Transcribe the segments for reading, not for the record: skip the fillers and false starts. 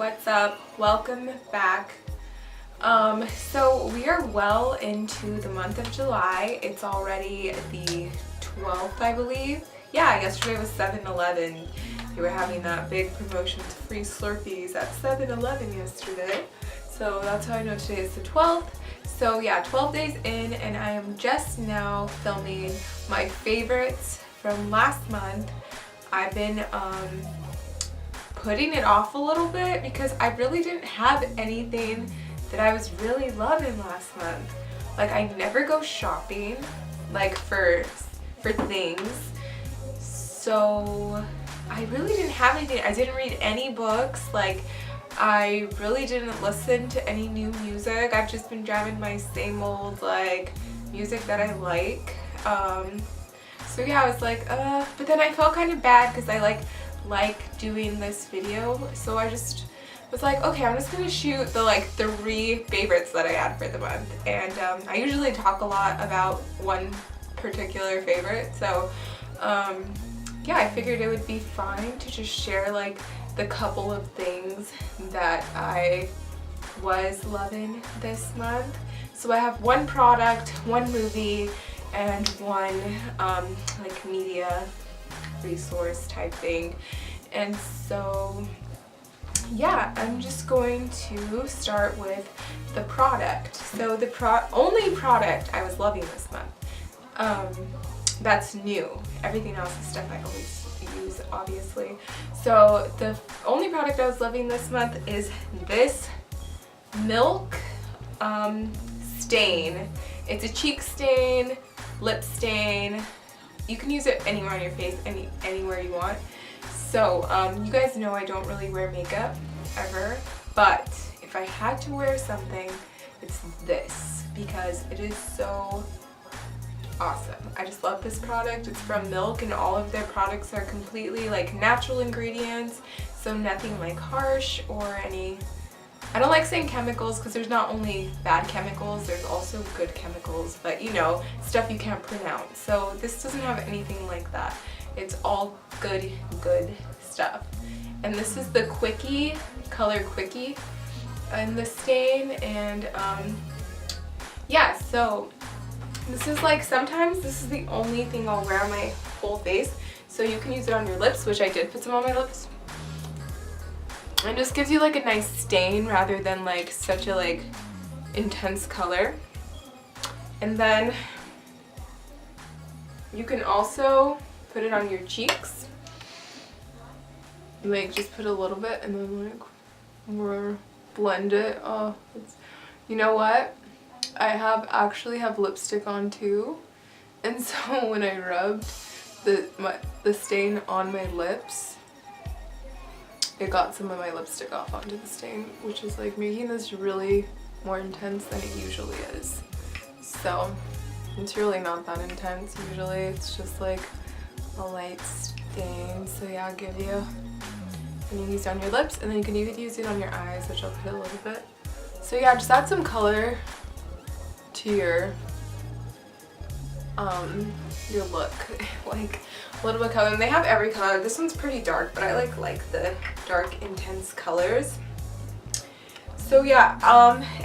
what's up? Welcome back. So we are well into the month of July. It's already the 12th, I believe. Yeah, yesterday was 7-Eleven. They were having that big promotion to free Slurpees at 7-Eleven yesterday. So that's how I know today is the 12th. So yeah, 12 days in, and I am just now filming my favorites from last month. I've been putting it off a little bit because I really didn't have anything that I was really loving last month. Like, I never go shopping like for things, so I really didn't have anything. I didn't read any books. Like, I really didn't listen to any new music. I've just been jamming my same old like music that I like. So yeah, I was like, but then I felt kind of bad because I like doing this video, so I just was like, okay, I'm just gonna shoot the like 3 favorites that I had for the month. And I usually talk a lot about one particular favorite, so yeah, I figured it would be fine to just share like the couple of things that I was loving this month. So I have one product, one movie, and one like media resource type thing. And so yeah, I'm just going to start with the product. So the only product I was loving this month, that's new. Everything else is stuff I always use, obviously. So the only product I was loving this month is this Milk stain. It's a cheek stain, lip stain. You can use it anywhere on your face, anywhere you want. So you guys know I don't really wear makeup ever, but if I had to wear something, it's this because it is so awesome. I just love this product. It's from Milk, and all of their products are completely like natural ingredients, so nothing like harsh or any, I don't like saying chemicals because there's not only bad chemicals, there's also good chemicals, but you know, stuff you can't pronounce. So this doesn't have anything like that. It's all good stuff. And this is the Quickie, color Quickie in the stain. And yeah, so this is like, sometimes this is the only thing I'll wear on my whole face. So you can use it on your lips, which I did put some on my lips. It just gives you like a nice stain rather than like such a like intense color. And then you can also put it on your cheeks. Like, just put a little bit and then like blend it. Oh, you know what? I actually have lipstick on too, and so when I rubbed the stain on my lips, it got some of my lipstick off onto the stain, which is like making this really more intense than it usually is. So it's really not that intense. Usually it's just like a light stain. So yeah, I'll give you, and you use it on your lips, and then you can even use it on your eyes, which I'll put a little bit. So yeah, just add some color to your look, like a little bit of color. And they have every color. This one's pretty dark, but I like the dark intense colors. So yeah,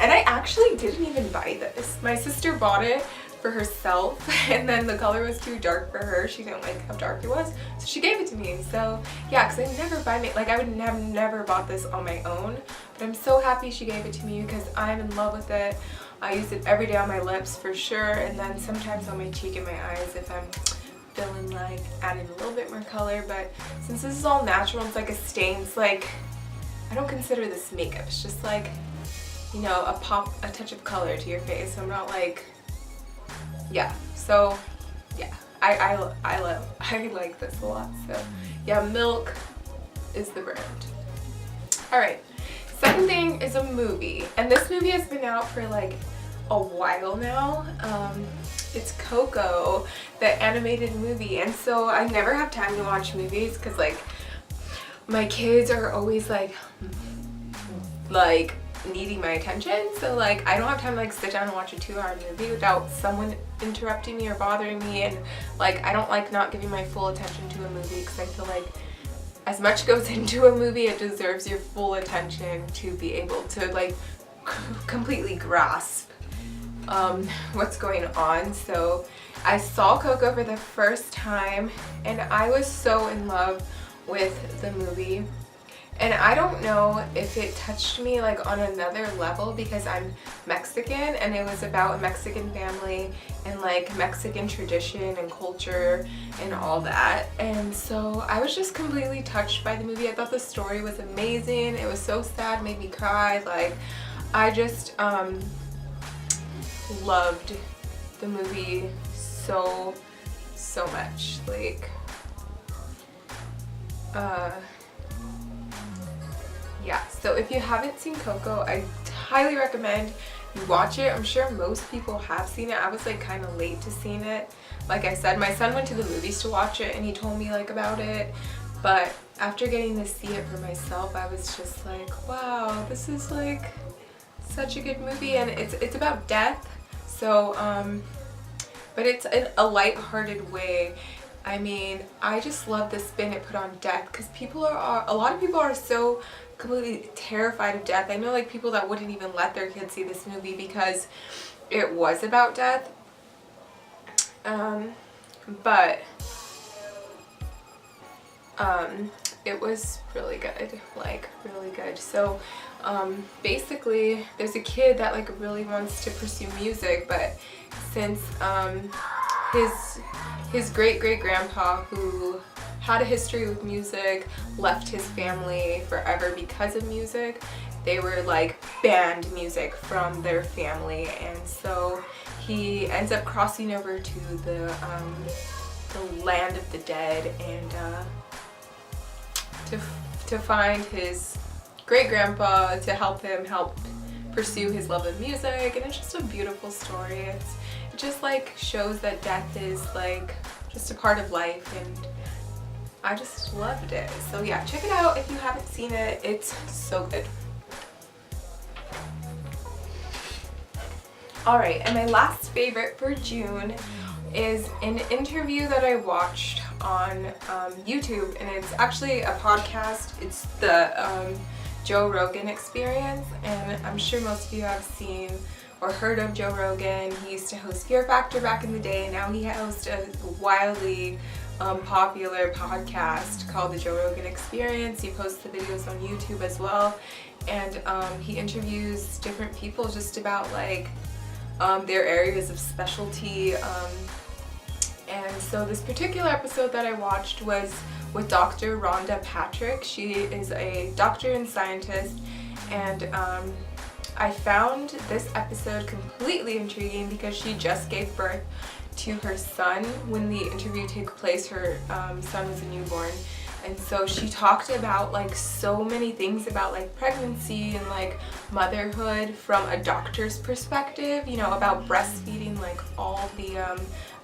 and I actually didn't even buy this. My sister bought it for herself, and then the color was too dark for her. She didn't like how dark it was, so she gave it to me. So yeah, because I never buy like I would have never bought this on my own, but I'm so happy she gave it to me because I'm in love with it. I use it every day on my lips for sure, and then sometimes on my cheek and my eyes if I'm feeling like adding a little bit more color. But since this is all natural, it's like a stain. It's like, I don't consider this makeup. It's just like, you know, a touch of color to your face. So I'm not like, yeah. So yeah, I like this a lot. So yeah, Milk is the brand. All right. Second thing is a movie, and this movie has been out for like a while now. It's Coco, the animated movie, and so I never have time to watch movies because like my kids are always like needing my attention, so like I don't have time to like sit down and watch a 2-hour movie without someone interrupting me or bothering me. And like I don't like not giving my full attention to a movie because I feel like as much goes into a movie, it deserves your full attention to be able to like completely grasp what's going on. So I saw Coco for the first time and I was so in love with the movie. And I don't know if it touched me like on another level because I'm Mexican and it was about a Mexican family and like Mexican tradition and culture and all that. And so I was just completely touched by the movie. I thought the story was amazing. It was so sad, made me cry. Like I just loved the movie so much. Like yeah, so if you haven't seen Coco, I highly recommend you watch it. I'm sure most people have seen it. I was like kind of late to seeing it. Like I said, my son went to the movies to watch it and he told me like about it. But after getting to see it for myself, I was just like, wow, this is like such a good movie. And it's about death. So, but it's in a lighthearted way. I mean, I just love the spin it put on death because a lot of people are so completely terrified of death. I know like people that wouldn't even let their kids see this movie because it was about death. But it was really good, like really good. So basically there's a kid that like really wants to pursue music, but since his great-great-grandpa, who had a history with music, left his family forever because of music, they were like banned music from their family, and so he ends up crossing over to the land of the dead and to find his great-grandpa to help him pursue his love of music. And it's just a beautiful story. It just like shows that death is like just a part of life, and I just loved it. So yeah, check it out if you haven't seen it. It's so good. Alright, and my last favorite for June is an interview that I watched on YouTube, and it's actually a podcast. It's the Joe Rogan Experience, and I'm sure most of you have seen or heard of Joe Rogan. He used to host Fear Factor back in the day, and now he hosts a wildly popular podcast called the Joe Rogan Experience. He posts the videos on YouTube as well, and he interviews different people just about like their areas of specialty. And so this particular episode that I watched was with Dr. Rhonda Patrick. She is a doctor and scientist, and I found this episode completely intriguing because she just gave birth to her son when the interview took place. Her son was a newborn, and so she talked about like so many things about like pregnancy and like motherhood from a doctor's perspective, you know, about breastfeeding, like all the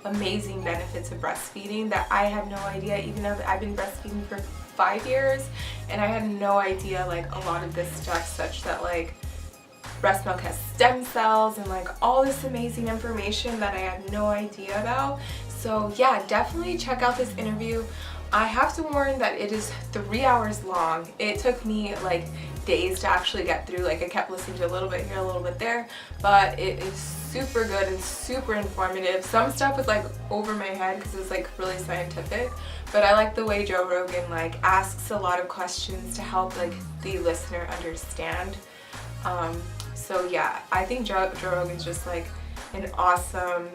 amazing benefits of breastfeeding that I had no idea, even though I've been breastfeeding for 5 years, and I had no idea like a lot of this stuff, such that like breast milk has stem cells and like all this amazing information that I had no idea about. So yeah, definitely check out this interview. I have to warn that it is 3 hours long. It took me like days to actually get through. Like I kept listening to a little bit here, a little bit there, but it is super good and super informative. Some stuff was like over my head because it's like really scientific, but I like the way Joe Rogan like asks a lot of questions to help like the listener understand. So yeah, I think Joe Rogan's just like an awesome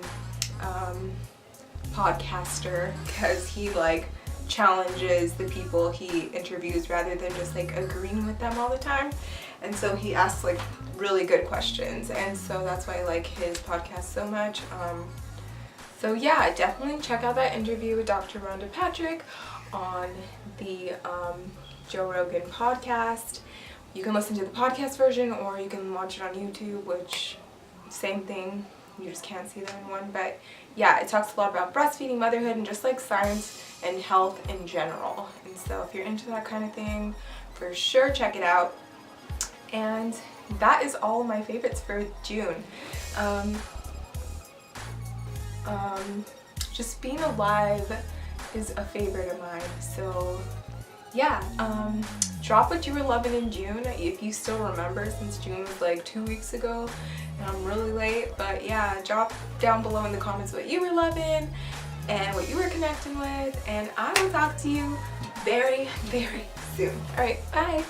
podcaster because he like challenges the people he interviews rather than just like agreeing with them all the time. And so he asks like really good questions, and so that's why I like his podcast so much. So yeah, definitely check out that interview with Dr. Rhonda Patrick on the Joe Rogan podcast. You can listen to the podcast version or you can watch it on YouTube, which same thing, you just can't see them in one. But yeah, it talks a lot about breastfeeding, motherhood, and just like science and health in general. And so if you're into that kind of thing, for sure check it out. And that is all my favorites for June. Just being alive is a favorite of mine. So yeah, drop what you were loving in June if you still remember, since June was like 2 weeks ago and I'm really late. But yeah, drop down below in the comments what you were loving and what you were connecting with, and I will talk to you very, very soon. All right, bye.